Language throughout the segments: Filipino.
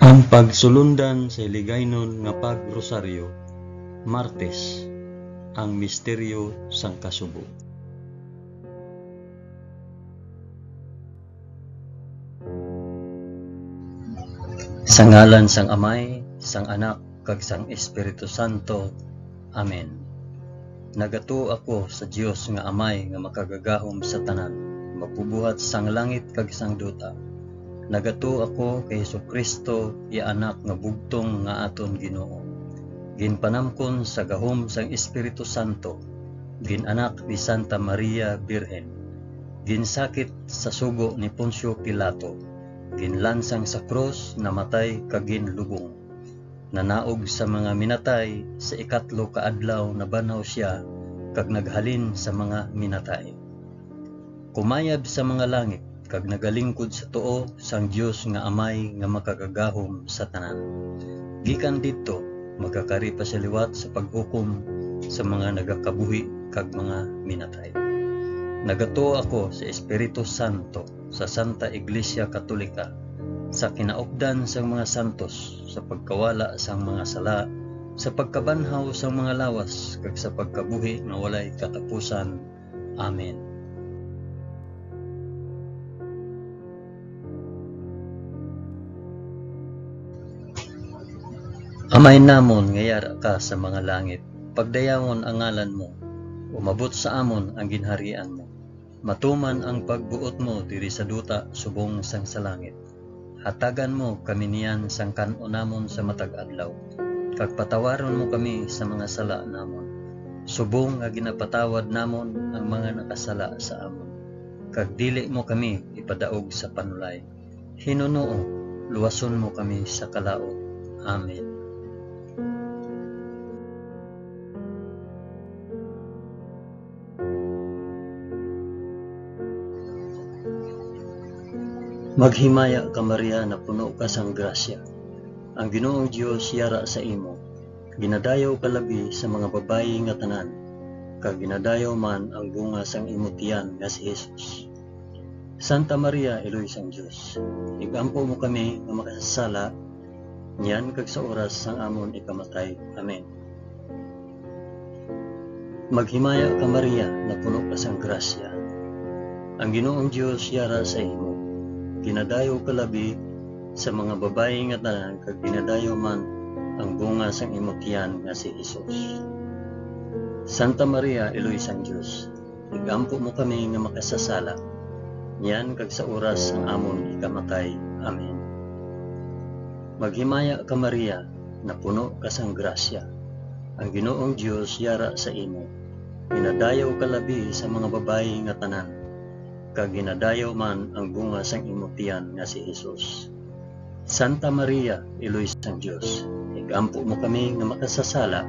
Ang pagsulundan sa hiligaynon nga pagrosaryo, Martes, ang misteryo sang kasubo. Sa ngalan sang Amay, sang Anak, kag sang Espiritu Santo. Amen. Nagato ako sa Dios nga Amay nga makagagahom sa tanan, magbubuhat sang langit kag sang duta. Nagato ako kay Jesucristo, iya anak nga bugtong nga aton Ginoo. Ginpanamkon sa gahom sang Espiritu Santo, ginanak ni Santa Maria Birhen. Ginsakit sa sugo ni Poncio Pilato, ginlansang sa krus, namatay kag ginlubong. Nanaog sa mga minatay, sa ikatlo ka adlaw nabanaw siya kag naghalin sa mga minatay. Kumayab sa mga langit kag nagalingkod sa tuo sang Dios nga Amay nga makagagahom sa tanan. Gikan didto magkakari pa sa liwat sa paghukom sa mga nagakabuhi kag mga minatay. Nagato ako sa Espiritu Santo, sa Santa Iglesia Katolika, sa kinaupdan sang mga santos, sa pagkawala sang mga sala, sa pagkabanhaw sang mga lawas kag sa pagkabuhi nga walay katapusan. Amen. Amay namon nga yara ka sa mga langit, pagdayawon ang ngalan mo, umabot sa amon ang ginharian mo. Matuman ang pagbuot mo diri sa duta subong sang sa langit. Hatagan mo kami niyan sang kan-o namon sa matag adlaw, kag patawaron mo kami sa mga sala namon, subong nga ginapatawad namon ang mga nakasala sa amon. Kag dili mo kami ipadaog sa panulay. Hinunoo, luwason mo kami sa kalaot. Amen. Maghimaya ka Maria na puno ka sang grasya. Ang Ginoong Dios yara sa imo. Ginadayaw ka labi sa mga babayi nga tanan, kag ginadayaw man ang bunga sang imo tiyan nga si Jesus. Santa Maria, Eloy sang Dios, igampo mo kami nga makasasala, niyan kag sa oras sang amon ikamatay. Amen. Maghimaya ka Maria na puno ka sang grasya. Ang Ginoong Dios yara sa imo. Ginadayo ka labi sa mga babayi nga tanan, kag ginadayo man ang bunga sang imo tiyan nga si Jesus. Santa Maria, Eloy sang Dios, igampo mo kami nga makasasala, niyan kag sa oras ang amon ikamatay. Amen. Maghimaya ka Maria na puno ka sang grasya. Ang Ginoong Dios yara sa imo. Ginadayo ka labi sa mga babayi nga tanan, kag ginadayaw man ang bunga sang imo tiyan nga si Jesus. Santa Maria, Eloy sang Dios, igampo mo kami nga makasasala,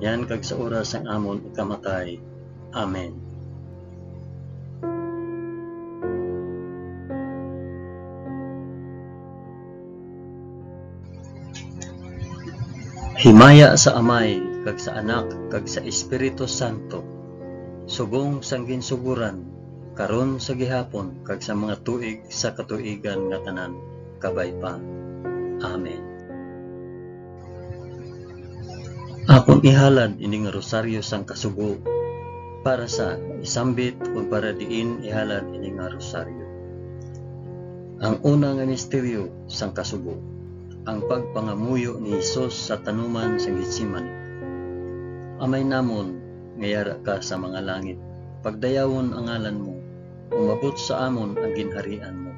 niyan kag sa oras sang amon ikamatay. Amen. Himaya sa Amay, kag sa Anak, kag sa Espiritu Santo, subong sang ginsuguran, karon sa gihapon, kag sa mga tuig sa katuigan nga tanan, kabay pa. Amen. Akong ihalad ini nga rosaryo sang kasugo, para sa isambit o para diin ihalad ini nga rosaryo. Ang una nga misteryo sang kasugo, ang pagpangamuyo ni Jesus sa tanuman sang Getsemani. Amay namon nga yara ka sa mga langit, pagdayawon ang ngalan mo, umabot sa amon ang ginharian mo.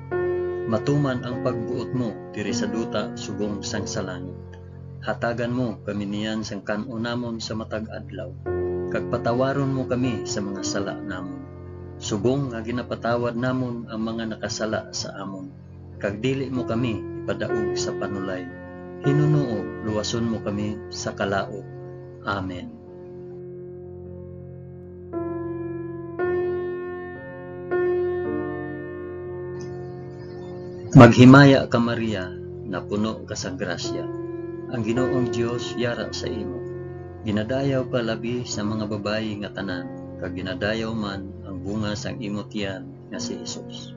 Matuman ang pagbuot mo diri sa duta subong sang sa langit. Hatagan mo kami niyan sang kan-o namon sa matag adlaw, kag patawaron mo kami sa mga sala namon, subong nga ginapatawad namon ang mga nakasala sa amon. Kag dili mo kami ipadaog sa panulay. Hinunoo, luwason mo kami sa kalaot. Amen. Maghimaya ka Maria na puno ka sang grasya. Ang Ginoong Dios yara sa imo. Ginadayaw ka labi sa mga babayi nga tanan, kag ginadayaw man ang bunga sang imo tiyan nga si Jesus.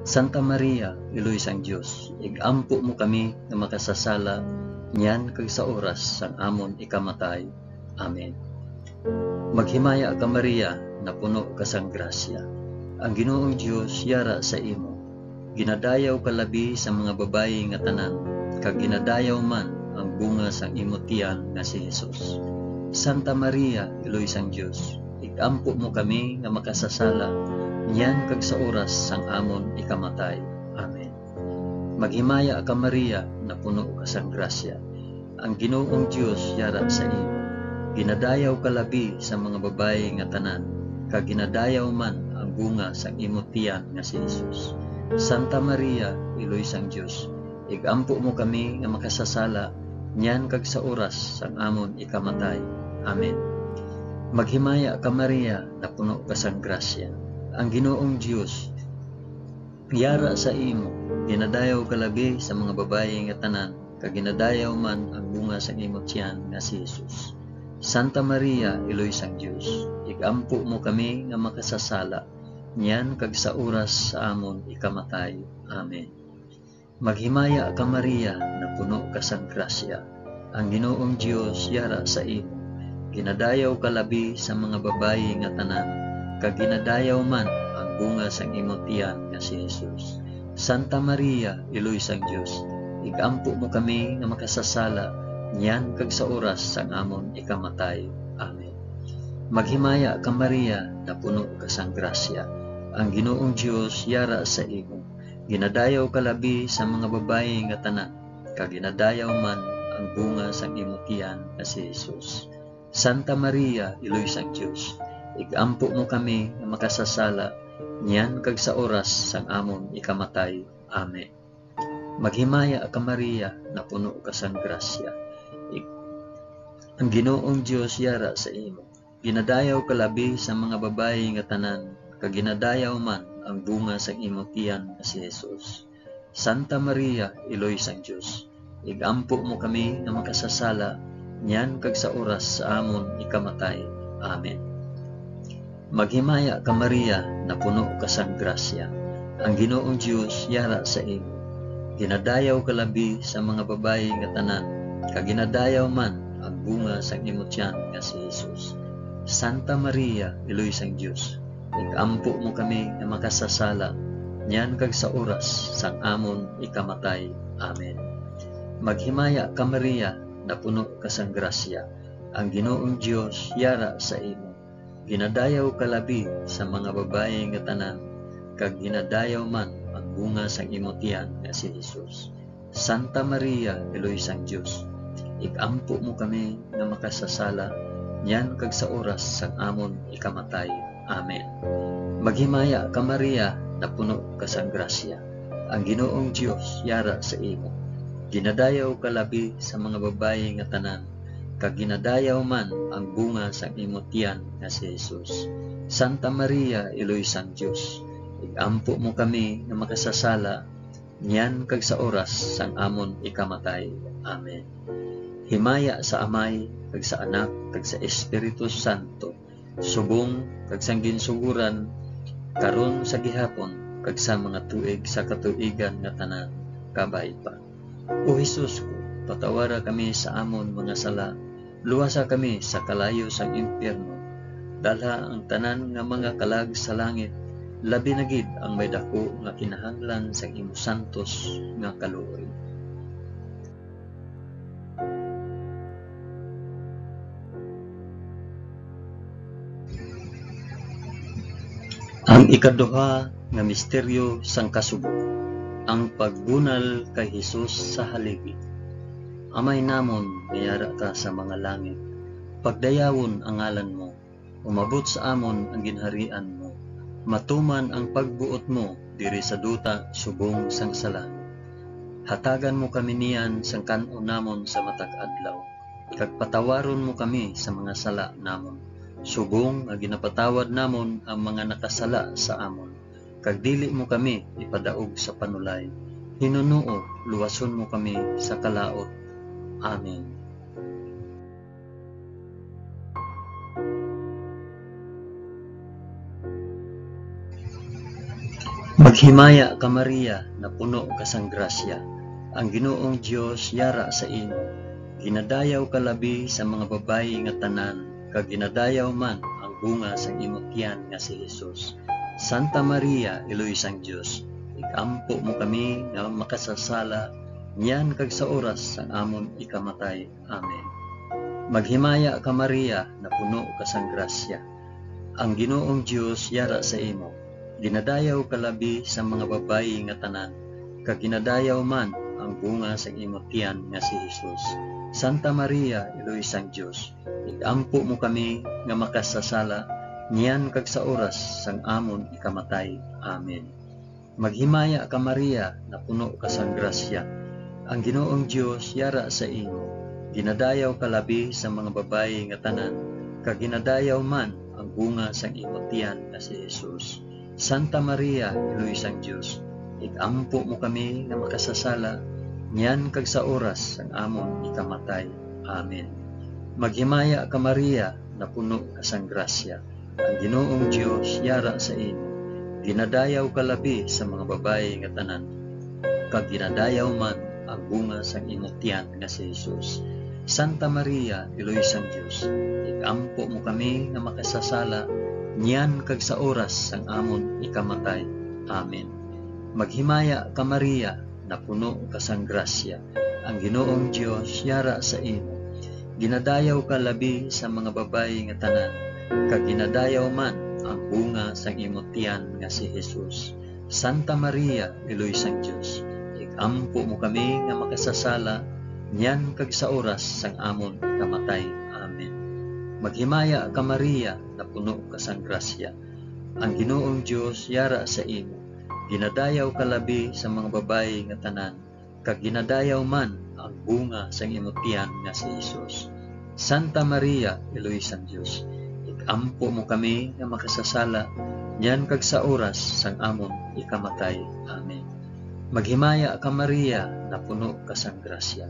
Santa Maria, iloy sang Dios, igampo mo kami nga makasasala, niyan kag sa oras sang amon ikamatay. Amen. Maghimaya ka Maria, na puno ka sang grasya. Ang Ginoong Dios yara sa imo. Ginadayaw ka labi sa mga babayi nga tanan, kag ginadayaw man ang bunga sang imo tiyan nga si Jesus. Santa Maria, iloy sang Dios, igampo mo kami nga makasasala, niyan kag sa oras sang amon ikamatay. Amen. Maghimaya ka Maria, na puno ka sang grasya. Ang Ginoong Dios yara sa imo. Ginadayaw ka labi sa mga babayi nga tanan, kag ginadayaw man ang bunga sang imo tiyan nga si Jesus. Santa Maria, iloy sang Dios, igampo mo kami nga makasasala, niyan kag sa oras sang amon ikamatay. Amen. Maghimaya ka Maria, na puno ka sang grasya. Ang Ginoong Dios yara sa imo. Ginadayaw ka labi sa mga babayi nga tanan, kag ginadayaw man ang bunga sang imo tiyan nga si Jesus. Santa Maria, iloy sang Dios, igampo mo kami nga makasasala, niyan kag sa oras sa amon ikamatay. Amen. Maghimaya ka Maria, na puno ka sang grasya. Ang Ginoong Dios yara sa imo. Ginadayaw ka labi sa mga babayi nga tanan, kag ginadayaw man ang bunga sang imo tiyan nga si Jesus. Santa Maria, iloy sang Dios, igampo mo kami nga makasasala, niyan kag sa oras sang amon ikamatay. Amen. Maghimaya ka Maria, na puno ka sang grasya. Ang Ginoong Dios yara sa imo. Ginadayaw ka labi sa mga babayi nga tanan, kag ginadayaw man ang bunga sang imo tiyan nga si Jesus. Santa Maria, iloy sang Dios, igampo mo kami nga makasasala, niyan kag sa oras sang amon ikamatay. Amen. Maghimaya ka Maria, na puno ka sang grasya. Ang Ginoong Dios yara sa imo. Ginadayaw ka labi sa mga babayi nga tanan, kag ginadayaw man ang bunga sang imo tiyan nga si Jesus. Santa Maria, iloy sang Dios, igampo mo kami nga makasasala, niyan kag sa oras sa amon ikamatay. Amen. Maghimaya ka Maria, na puno ka sang grasya. Ang Ginoong Dios yara sa imo. Ginadayaw ka labi sa mga babayi nga tanan, kag ginadayaw man ang bunga sang imo tiyan nga si Jesus. Santa Maria, iloy sang Dios, igampo mo kami nga makasasala, niyan kag sa oras sang amon ikamatay. Amen. Maghimaya ka Maria, na puno ka sang grasya. Ang Ginoong Dios yara sa imo. Ginadayaw ka labi sa mga babayi nga tanan, kag ginadayaw man ang bunga sang imo tiyan nga si Jesus. Santa Maria, iloy sang Dios, igampo mo kami nga makasasala, niyan kag sa oras sang amon ikamatay. Amen. Maghimaya ka Maria, na puno ka sang grasya. Ang Ginoong Dios yara sa imo. Ginadayaw ka labi sa mga babayi nga tanan, kag ginadayaw man ang bunga sang imo tiyan nga si Jesus. Santa Maria, iloy sang Dios, igampo mo kami nga makasasala, niyan kag sa oras sang amon ikamatay. Amen. Himaya sa Amay, kag sa Anak, kag sa Espiritu Santo, subong kag sang ginsuguran, karon sa gihapon, kag sa mga tuig sa katuigan nga tanan, kabay pa. O Jesus ko, patawara kami sa amon mga sala, luwasa kami sa kalayo sang impyerno, dalha ang tanan nga mga kalag sa langit, labi na gid ang may dako nga kinahanglan sa imo santos nga kaluoy. Ang ikaduha nga misteryo sang kasubo, ang pagbunal kay Hesus sa haligi. Amay namon, mayara ka sa mga langit, pagdayawon ang ngalan mo, umabot sa amon ang ginharian mo, matuman ang pagbuot mo diri sa duta subong sang sala. Hatagan mo kami niyan sang kanon namon sa matag adlaw, kag patawaron mo kami sa mga sala namon, subong nga ginapatawad namon ang mga nakasala sa amon, kag dili mo kami ipadaog sa panulay. Hinunuo, luwason mo kami sa kalaot. Amen. Maghimaya ka Maria, na puno ka sang grasya, ang Ginoong Dios yara sa imo. Ginadayaw ka labi sa mga babayi nga tanan, kag ginadayaw man ang bunga sang imong tiyan nga si Jesus. Santa Maria, Iloy sang Dios, igampo mo kami nga makasasala, niyan kag sa oras sang amon ikamatay. Amen. Maghimaya ka Maria, na puno ka sang grasya, ang Ginoong Dios yara sa imo. Ginadayaw ka labi sa mga babayi nga tanan, kag ginadayaw man ang bunga sa imong tiyan nga si Jesus. Santa Maria, Iloy sang Dios, igampo mo kami nga makasasala, niyan kag sa oras sang amon ikamatay. Amen. Maghimaya ka Maria, na puno ka sang grasya, ang Ginoong Dios yara sa imo. Ginadayaw ka labi sa mga babayi nga tanan, kag ginadayaw man ang bunga sang imong tiyan nga si Jesus. Santa Maria, Iloy sang Dios, igampo mo kami nga makasasala, niyan kag sa oras sang amon ikamatay. Amen. Maghimaya ka Maria, na puno ka sang grasya, ang Ginoong Dios yara sa imo. Ginadayaw ka labi sa mga babayi nga tanan, kag ginadayaw man ang bunga sang imong tiyan nga si Jesus. Santa Maria, Iloy sang Dios, igampo mo kami nga makasasala, niyan kag sa oras sang amon ikamatay. Amen. Maghimaya ka Maria, na puno ka sang grasya, ang Ginoong Dios yara sa imo. Ginadayaw ka labi sa mga babayi nga tanan, kag ginadayaw man ang bunga sang imong tiyan nga si Jesus. Santa Maria, Iloy sang Dios, igampo mo kami nga makasasala, niyan kag sa oras sang amon ikamatay. Amen. Maghimaya ka Maria, na puno ka sang grasya, ang Ginoong Dios yara sa imo. Ginadayaw ka labi sa mga babayi nga tanan, kag ginadayaw man ang bunga sang imong tiyan nga si Jesus. Santa Maria, Iloy sang Dios, igampo mo kami nga makasasala, niyan kag sa oras sang amon ikamatay. Amen. Maghimaya ka Maria, na puno ka sang grasya,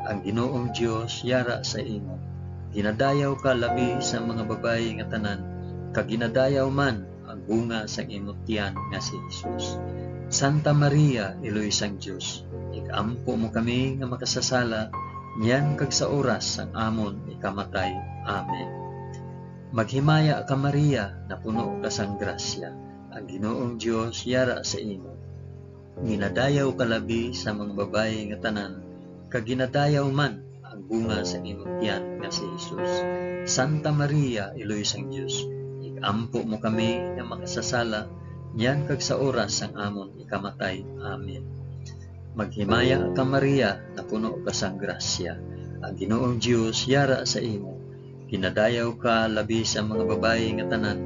ang Ginoong Dios yara sa imo. Ginadayaw ka labi sa mga babayi nga tanan, kag ginadayaw man ang bunga sang imong tiyan nga si Jesus. Santa Maria, Iloy sang Dios, igampo mo kami nga makasasala, niyan kag sa oras sang amon ikamatay. Amen. Maghimaya ka Maria, na puno ka sang grasya, ang Ginoong Dios yara sa imo. Ginadayaw ka labi sa mga babayi nga tanan, kag ginadayaw man ang bunga sa imong tiyan nga si Jesus. Santa Maria, Iloy sang Dios, igampo mo kami nga makasasala, niyan kag sa oras sang amon ikamatay. Amen. Maghimaya ka Maria, na puno ka sang grasya, ang Ginoong Dios yara sa imo. Ginadayaw ka labi sa mga babayi nga tanan,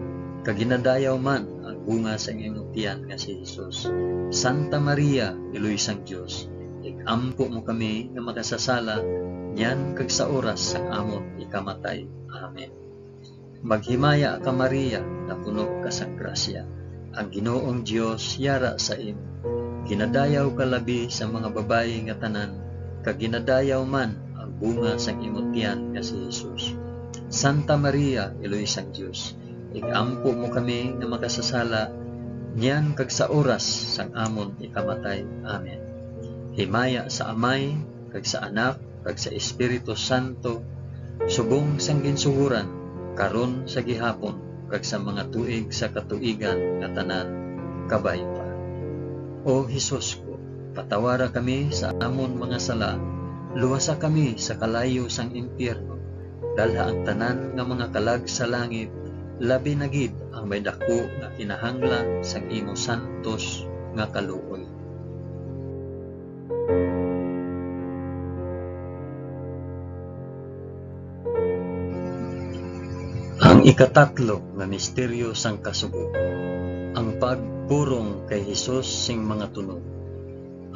kag ginadayaw man ang bunga sa imong tiyan nga si Jesus. Santa Maria, Iloy sang Dios, igampo mo kami nga makasasala, niyan kag sa oras sang amon ikamatay. Amen. Maghimaya ka Maria, na puno ka sang grasya, ang Ginoong Dios yara sa imo. Ginadayaw ka labi sa mga babayi nga tanan, kag ginadayaw man ang bunga sang imong tiyan nga si Jesus. Santa Maria, Iloy sang Dios, igampo mo kami nga makasasala, niyan kag sa oras sang amon ikamatay. Amen. Himaya sa Amay, kag sa Anak, kag sa Espiritu Santo, subong sang ginsuhuran, karon sa gihapon, kag sa mga tuig sa katuigan nga tanan, kabay pa. O Hesus ko, patawara kami sa amon mga sala, luwasa kami sa kalayo sang impyerno, dalha ang tanan nga mga kalag sa langit, labi na gid ang may dako nga kinahanglan sang imo santos nga kaluoy. Ang ikatatlo nga misteryo sang kasugo, ang pagpurong kay Hesus sing mga tunog.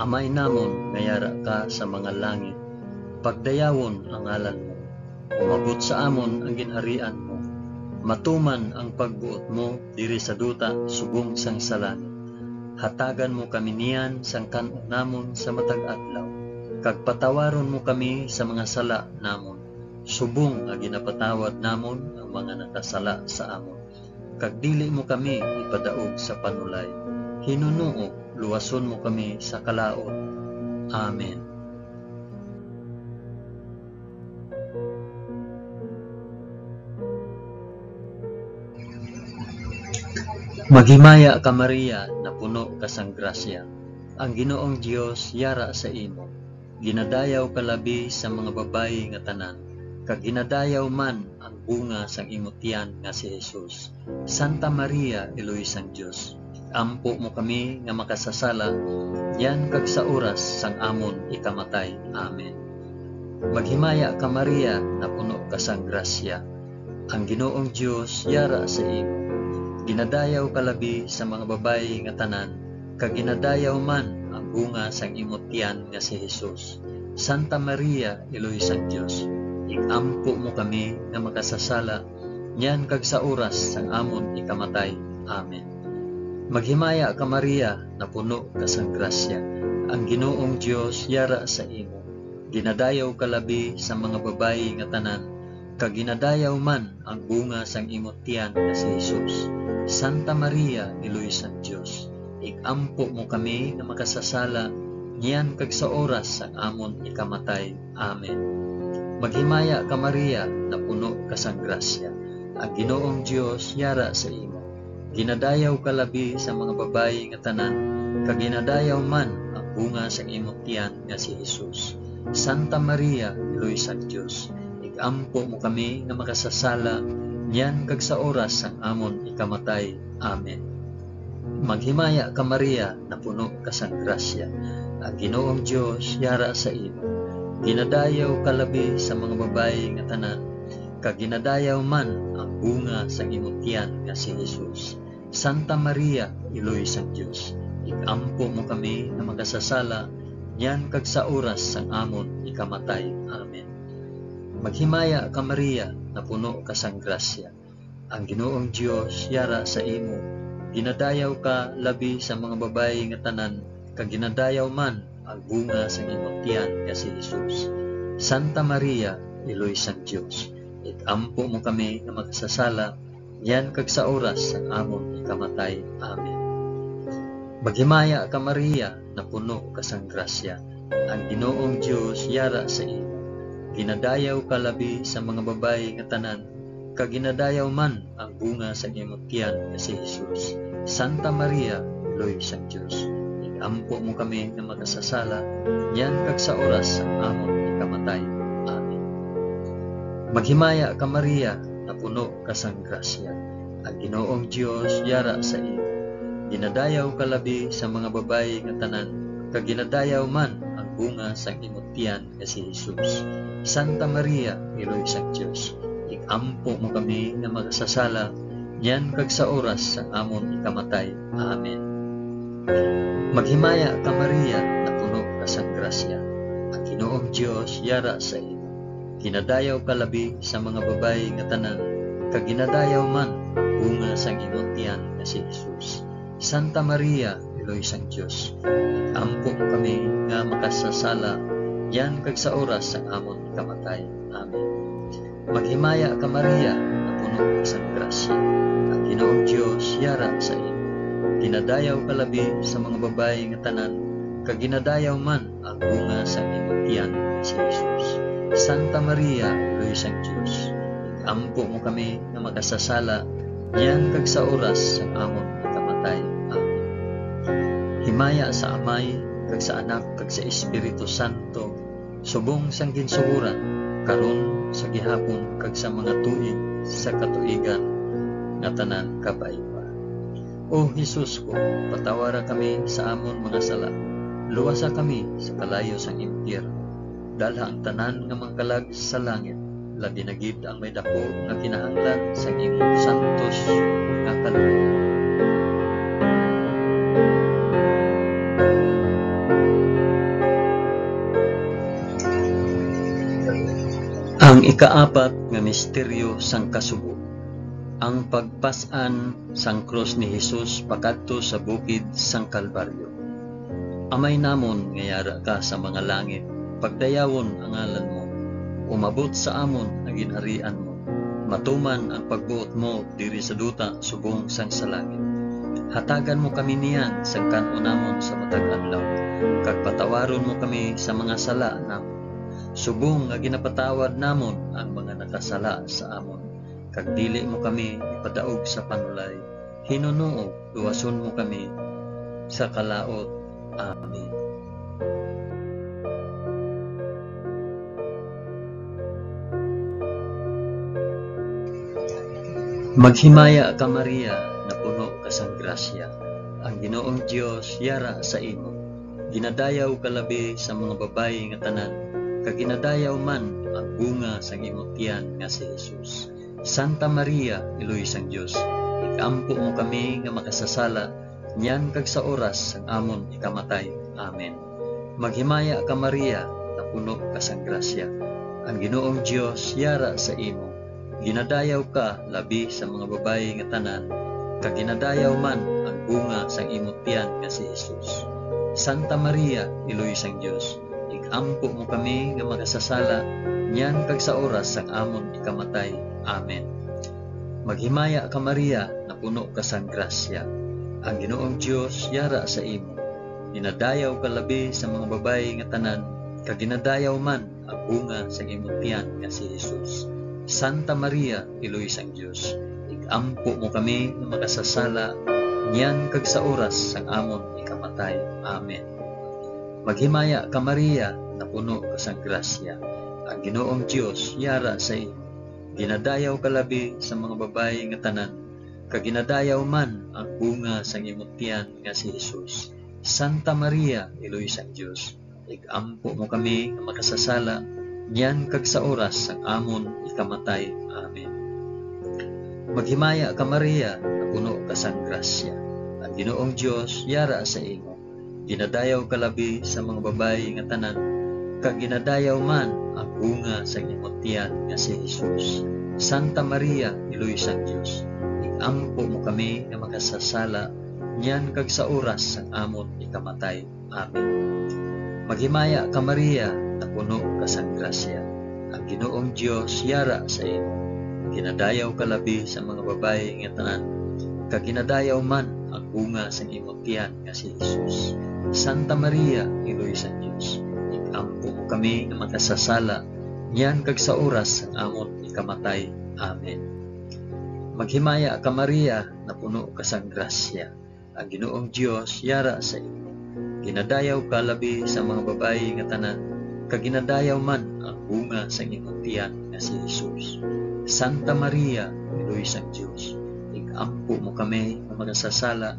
Amay namon nga yara ka sa mga langit, pagdayawon ang ngalan mo, umabot sa amon ang ginharian mo, matuman ang pagbuot mo diri sa duta subong sang sa langit. Hatagan mo kami niyan sang kan-o namon sa matag adlaw, kag patawaron mo kami sa mga sala namon, subong nga ginapatawad namon ang mga nakasala sa amon. Kag dili mo kami ipadaog sa panulay, Hinunoo, luwason mo kami sa kalaot. Amen. Maghimaya ka Maria, na puno ka sang grasya. Ang Ginoong Dios yara sa imo. Ginadayaw ka labi sa mga babayi nga tanan, kag ginadayaw man ang bunga sang imong tiyan nga si Jesus. Santa Maria, Iloy sang Dios, ampo mo kami nga makasasala, yan kag sa oras sang amon ikamatay. Amen. Maghimaya ka Maria, na puno ka sang grasya. Ang Ginoong Dios yara sa imo. Ginadayaw ka labi sa mga babayi nga tanan, kag ginadayaw man ang bunga sang imong tiyan nga si Jesus. Santa Maria, Iloy sang Dios, igampo mo kami nga makasasala, yan kag sa oras sang amon ikamatay. Amen. Maghimaya ka Maria, na puno ka sang grasya. Ang Ginoong Dios yara sa imo. Ginadayaw ka labi sa mga babayi nga tanan, kag ginadayaw man ang bunga sang imong tiyan nga si Jesus. Santa Maria, Iloy sang Dios, igampo mo kami nga makasasala, niyan kag sa oras sang amon ikamatay. Amen. Maghimaya ka Maria, na puno ka sang grasya. Ang Ginoong Dios yara sa imo. Ginadayaw ka labi sa mga babayi nga tanan, kag ginadayaw man ang bunga sang imong tiyan nga si Jesus. Santa Maria, Iloy sang Dios, igampo mo kami nga makasasala, niyan kag sa oras sang amon ikamatay. Amen. Maghimaya ka Maria, na puno ka sang grasya. Ang Ginoong Dios yara sa imo. Ginadayaw ka labi sa mga babayi nga tanan, kag ginadayaw man ang bunga sang imong tiyan nga si Jesus. Santa Maria, Iloy sang Dios, igampo mo kami nga makasasala, niyan kag sa oras sang amon ikamatay. Amen. Maghimaya ka Maria, na puno ka sang grasya. Ang Ginoong Dios yara sa imo. Ginadayaw ka labi sa mga babayi nga tanan, kag ginadayaw man ang bunga sang imong tiyan nga si Jesus. Santa Maria, Iloy sang Dios, igampo mo kami nga makasasala, yan kag sa oras sang amon ikamatay. Amen. Maghimaya ka Maria, na puno ka sang grasya. Ang Ginoong Dios yara sa imo. Ginadayaw ka labi sa mga babayi nga tanan, kag ginadayaw man ang bunga sa imong tiyan nga si Jesus. Santa Maria, Iloy sang Dios, igampo mo kami nga makasasala, yan kag sa oras sang amon ikamatay. Amen. Maghimaya ka Maria, na puno ka sang grasya. Ang Ginoong Dios yara sa imo. Ginadayaw ka labi sa mga babayi nga tanan, kag ginadayaw man ang bunga sang imong tiyan nga si Jesus. Santa Maria, Iloy sang Dios, igampo mo kami nga makasasala, yan kag sa oras sang amon ikamatay. Amen. Maghimaya ka Maria, na puno ka sang grasya. Ang Ginoong Dios yara sa imo. Ginadayaw ka labi sa mga babayi nga tanan, kag ginadayaw man ang bunga sang imong tiyan nga si Jesus. Santa Maria, Iloy sang Dios, igampo mo kami nga makasasala, yan kag sa oras sang amon ikamatay. Amen. Maghimaya ka Maria, na puno ka sang grasya. Ang Ginoong Dios yara sa imo. Ginadayaw ka labi sa mga babayi nga tanan, kag ginadayaw man ang bunga sang imong tiyan nga si Jesus. Santa Maria, Iloy sang Dios, igampo mo kami nga makasasala, yan kag sa oras sang amon ikamatay. Amen. Himaya sa Amay, kag sa Anak, kag sa Espiritu Santo, subong sang ginsuhuran, karon sa gihapon, kag sa mga tuig sa katuigan nga tanan kapaiba. O Jesus ko, patawara kami sa amon mga sala, luwasa kami sa kalayo sang impyerno, dalha ang tanan nga mangkalag sa langit, labi na gid ang may dako nga kinahanglan sa imong santos nga kaluluwa. Ang ikaapat nga misteryo sang kasubo, ang pagpas-an sang krus ni Jesus pakadto sa bukid sang Kalbaryo. Amay namon nga yara ka sa mga langit, pagdayawon ang ngalan mo, umabot sa amon ang ginharian mo, matuman ang pagbuot mo diri sa duta subong sang sa langit. Hatagan mo kami niyan sa kanunamon sa matag adlaw, kag patawaron mo kami sa mga sala namon. Subong nga ginapatawad namon ang mga nakasala sa amon, kag dili mo kami ipadaog sa panulay. Hinunuo, luwason mo kami sa kalaot. Amen. Maghimaya ka Maria, na puno ka sang grasya. Ang Ginoong Dios yara sa imo. Ginadayaw ka labi sa mga babayi nga tanan, kag ginadayaw man ang bunga sang imong tiyan nga si Jesus. Santa Maria, Iloy sang Dios, ikampo mo kami nga makasasala, niyan kag sa oras sang amon ikamatay. Amen. Maghimaya ka Maria, na puno ka sang grasya. Ang Ginoong Dios yara sa imo. Ginadayaw ka labi sa mga babayi nga tanan, kag ginadayaw man ang bunga sang imong tiyan nga si Jesus. Santa Maria, Iloy sang Dios, ikampo mo kami nga makasasala, niyan kag sa oras sang amon ikamatay. Amen. Maghimaya ka Maria, na puno ka sang grasya. Ang Ginoong Dios yara sa imo. Ginadayaw ka labi sa mga babayi nga tanan, kag ginadayaw man ang bunga sang imong tiyan nga si Jesus. Santa Maria, Iloy sang Dios, ikampo mo kami nga makasasala, niyan kag sa oras sang amon ikamatay. Amen. Maghimaya ka Maria, na puno ka sang grasya. Ang Ginoong Dios yara sa imo. Ginadayaw ka labi sa mga babayi nga tanan, kag ginadayaw man ang bunga sang imong tiyan nga si Jesus. Santa Maria, Iloy sang Dios, ikampo mo kami nga makasasala, niyan kag sa oras sang amon ikamatay. Amen. Maghimaya ka Maria, na puno ka sang grasya. Ang Ginoong Dios yara sa imo. Ginadayaw ka labi sa mga babayi nga tanan, kag ginadayaw man ang bunga sang imong tiyan nga si Jesus. Santa Maria, Iloy sang Dios, ikampo mo kami nga makasasala, niyan kag sa oras sang amon ikamatay. Amen. Maghimaya ka Maria, na puno ka sang grasya. Ang Ginoong Dios yara sa imo. Ginadayaw ka labi sa mga babayi nga tanan, kag ginadayaw man ang bunga sang imong tiyan nga si Jesus. Santa Maria, Iloy sang Dios, ikampo mo kami nga makasasala, niyan kag sa oras sang amon ikamatay. Amen. Maghimaya ka Maria, na puno ka sang grasya. Ang Ginoong Dios yara sa imo. Ginadayaw ka labi sa mga babayi nga tanan, kag ginadayaw man ang bunga sang imong tiyan nga si Jesus. Santa Maria, Iloy sang Dios, ikampo mo kami nga makasasala,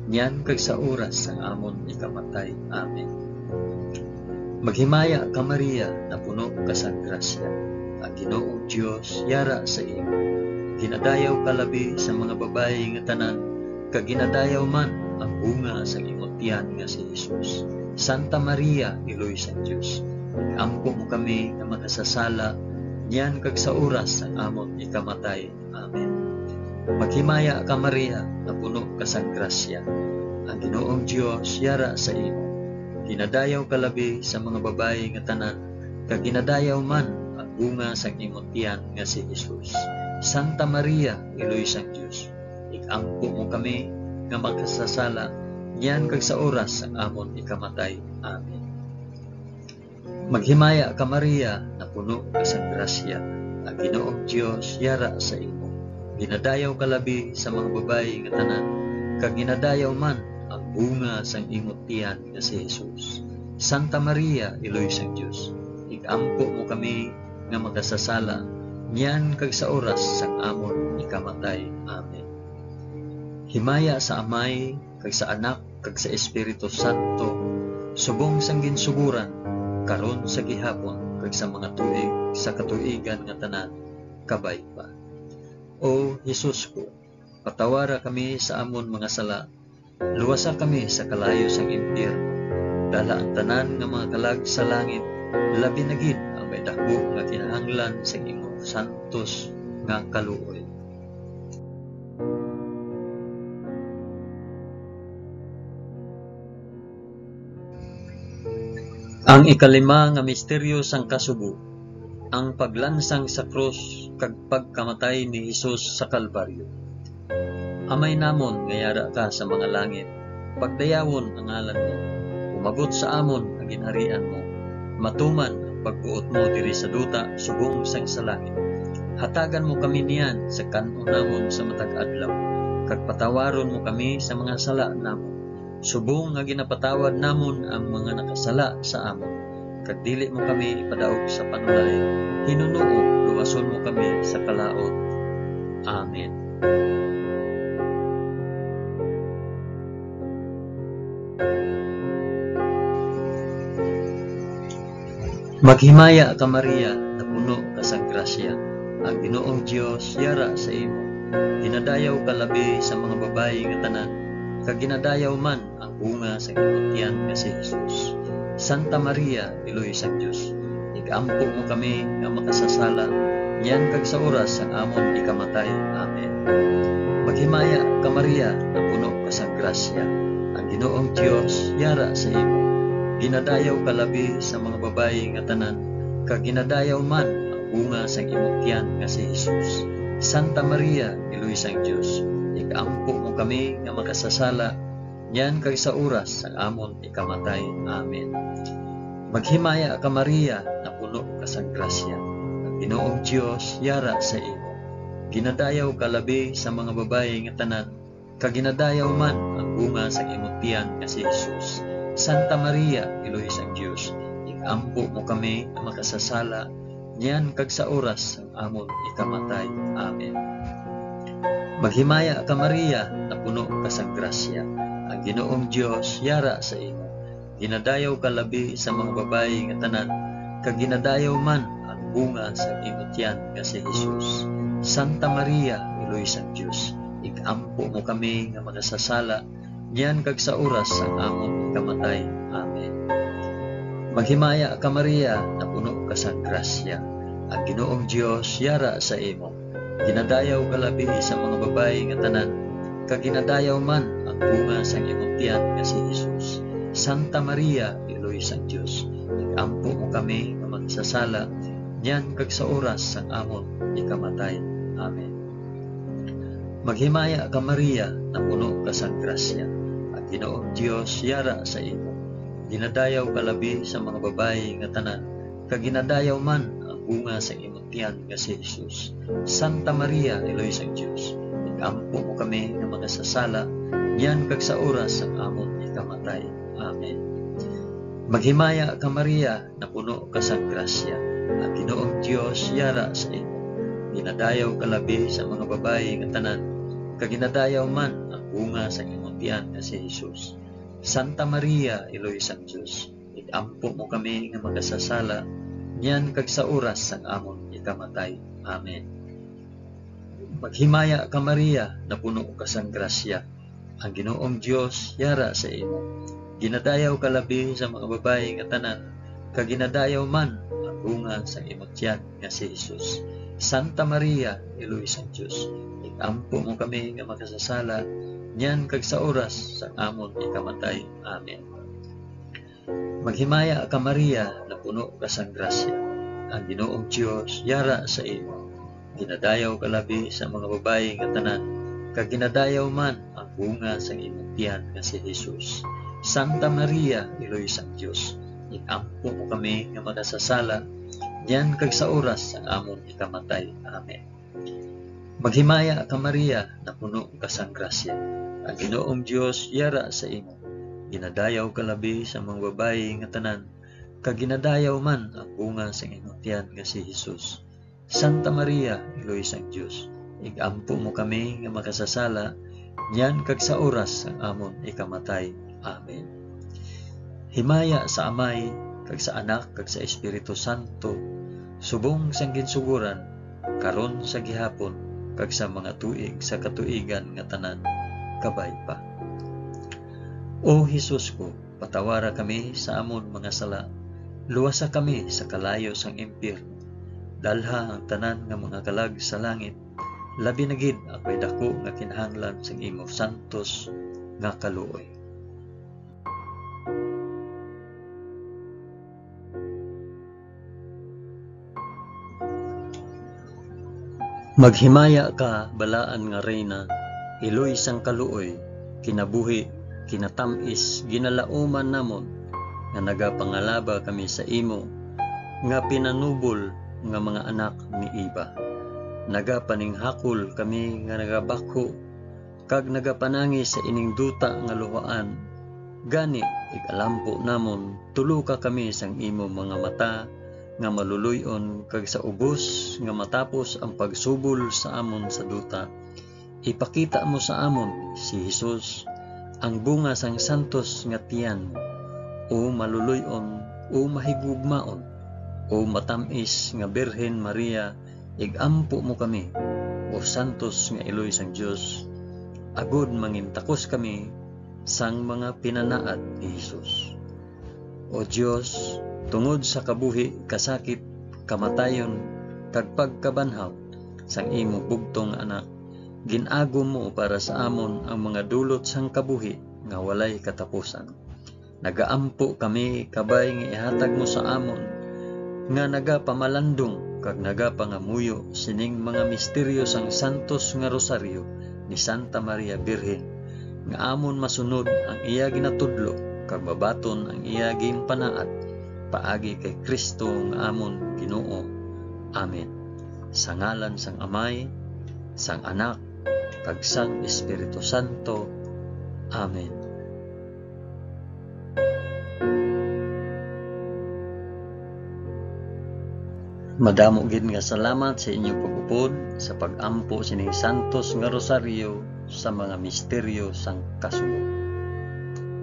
niyan kag sa oras sang amon ikamatay. Amen. Maghimaya ka Maria, na puno ka sang grasya. Ang Ginoong Dios yara sa imo. Ginadayaw ka labi sa mga babayi nga tanan, kag ginadayaw man ang bunga sang imong tiyan nga si Jesus. Santa Maria, Iloy sang Dios, ikampo mo kami nga makasasala, niyan kag sa oras sang amon ikamatay. Amen. Maghimaya ka Maria, na puno ka sang grasya. Ang Ginoong Dios yara sa imo. Ginadayaw ka labi sa mga babayi nga tanan, kag ginadayaw man ang bunga sang imong tiyan nga si Jesus. Santa Maria, Iloy sang Dios, ikampo mo kami nga makasasala, niyan kag sa oras sang amon ikamatay. Amen. Maghimaya ka Maria, na puno ka sang grasya. Ang Ginoong Dios yara sa imo. Ginadayaw ka labi sa mga babayi nga tanan, kag ginadayaw man ang bunga sang imong tiyan nga si Jesus. Santa Maria, Iloy sang Dios, ikampo mo kami nga makasasala, niyan kag sa oras sang amon ikamatay. Amen. Himaya sa Amay, kag sa Anak, kag sa Espiritu Santo, subong sang ginsuguran, karon sa gihapon, kag sa mga tuig sa katuigan nga tanan, kabay pa. O Jesus ko, patawara kami sa amon mga sala, luwasa kami sa kalayo sang impyerno, dala ang tanan nga mga kalag sa langit, labi na gid ang may dako nga kinahanglan sa imong santos nga kaluoy. Ang ikalima nga misteryo sang kasugo, ang paglansang sa krus kag pagkamatay ni Hesus sa Kalbaryo. Amay namon ngayara ka sa mga langit, pagdayawon ang ngalan mo, umagot sa amon ang ginharian mo, matuman ang pagbuot mo diri sa duta subong sang sa langit. Hatagan mo kami niyan sa kanon namon sa matag adlaw, kag patawaron mo kami sa mga sala namon, subong nga ginapatawad namon ang mga nakasala sa amon. Kag dili mo kami ipadaog sa panulay, hinunoo luwason mo kami sa kalaot. Amen. Maghimaya ka Maria, na puno ka sa grasya, ang Ginoong Dios yara sa imo. Ginadayaw ka labi sa mga babayi nga tanan, kag ginadayaw man ang bunga sa imong tiyan nga si Jesus. Santa Maria, Iloy sang Dios, igampo mo kami nga makasasala, niyan kag sa oras ang amon ikamatay. Amen. Maghimaya ka Maria, na puno ka sa grasya, ang Ginoong Dios yara sa imo. Ginadayaw ka labi sa mga babayi nga tanan, kag ginadayaw man ang bunga sang imong tiyan nga si Jesus. Santa Maria, Iloy sang Dios, igampo mo kami nga makasasala, niyan kag sa oras ang amon ikamatay. Amen. Maghimaya ka Maria, na puno ka sa grasya, ang Ginoong Dios yara sa imo. Ginadayaw ka labi sa mga babayi nga tanan, kag ginadayaw man ang bunga sang imong tiyan nga si Jesus. Santa Maria, Iloy sang Dios, igampo mo kami nga makasasala, niyan kag sa oras ang amon ikamatay. Amen. Maghimaya ka Maria, na puno ka sa grasya, ang Ginoong Dios yara sa imo. Ginadayaw ka labi sa mga babayi nga tanan, kag ginadayaw man ang bunga sa imong tiyan nga si Jesus. Santa Maria, Iloy sang Dios, igampo mo kami nga makasasala, niyan kag sa oras ang amon ikamatay. Amen. Maghimaya ka Maria, na puno ka sa grasya, ang Ginoong Dios yara sa imo. Ginadayaw ka labi sa mga babayi nga tanan, kag ginadayaw man ang bunga sa imong tiyan nga si Jesus. Santa Maria, Iloy sang Dios, igampo mo kami nga magsasala, niyan kag sa oras ang amon ikamatay. Amen. Maghimaya ka Maria, na puno ka sa grasya, ang Ginoong Dios yara sa imo. Ginadayaw ka labi sa mga babayi nga tanan, kag ginadayaw man ang bunga sa imong tiyan nga si Jesus. Santa Maria, Iloy sang Dios, igampo mo kami nga magsasala, niyan kag sa oras ang amon ikamatay. Amen. Maghimaya ka Maria, na puno ka sa grasya, ang Ginoong Dios yara sa imo. Ginadayaw ka labi sa mga babayi nga tanan, kag ginadayaw man ang bunga sa imong tiyan nga si Jesus. Santa Maria, Iloy sang Dios, igampo mo kami nga magsasala, niyan kag sa oras ang amon ikamatay. Amen. Maghimaya ka Maria, na puno ka sa grasya, ang Ginoong Dios yara sa imo. Ginadayaw ka labi sa mga babayi nga tanan, kag ginadayaw man ang bunga sa imong tiyan nga si Jesus. Santa Maria, Iloy sang Dios, igampo mo kami nga makasasala, niyan kag sa oras sa amon ikamatay. Amen. Maghimaya ka Maria, na puno ka sa grasya, ang Ginoong Dios yara sa imo. Ginadayaw ka labi sa mga babayi nga tanan, kag ginadayaw man ang bunga sa imong tiyan nga si Jesus. Santa Maria, Iloy sang Dios, igampo mo kami nga makasasala, niyan kag sa oras ang amon ikamatay. Amen. Maghimaya ka Maria, na puno ka sa grasya, ang Ginoong Dios yara sa imo. Ginadayaw ka labi sa mga babayi nga tanan, kag ginadayaw man ang bunga sa imong tiyan nga si Jesus. Santa Maria, Iloy sang Dios, igampo mo kami nga makasasala, niyan kag sa oras ang amon ikamatay. Amen. Himaya sa Amay, kag sa Anak, kag sa Espiritu Santo, subong sang ginsuguran, karon sa gihapon, kag sa mga tuig sa katuigan nga tanan, kabay pa. O Jesus ko, patawara kami sa amon mga sala, luwasa kami sa kalayo sang impyerno, dalha ang tanan nga mga kalag sa langit, labi na gid ako'y dako nga kinahanglan sang imo santos nga kaluoy. Maghimaya ka, balaan nga reyna, iloy sang kaluoy, kinabuhi, kinatamis, ginalauman namon, nga nagapangalaba kami sa imo, nga pinanubol nga mga anak ni Iba. Nagapaninghakol kami nga nagabako, kag nagapanangi sa ining duta nga luhaan. Gani, ikalampo namon, tuluka kami sang imo mga mata, nga maluluyon, kag sa ubos nga matapos ang pagsubol sa amon sa duta. Ipakita mo sa amon si Jesus, ang bunga sang santos nga tiyan, o maluluyon, o mahigugmaon, o matamis nga Birhen Maria, igampo mo kami, o santos nga iloy sang Dios, agud mangintakos kami sang mga pinanaad ni Jesus. O Dios, tungod sa kabuhi, kasakit, kamatayon, kag pagkabanhaw sang imo bugtong anak, ginago mo para sa amon ang mga dulot sang kabuhi nga walay katapusan. Nagaampo kami kabay nga ihatag mo sa amon, nga nagapamalandong kag nagapangamuyo sining mga misteryo sang santos nga rosaryo ni Santa Maria Birhen, nga amon masunod ang iya ginatudlo kag mabaton ang iya ginpanaad paagi kay Kristo nga amon Ginoo. Amen. Sa ngalan sang Amay, sang Anak, kag sang Espiritu Santo. Amen. Madamo gid nga salamat sa inyong pag-upod sa pag-ampo sining santos nga rosaryo sa mga misteryo sang kasunod.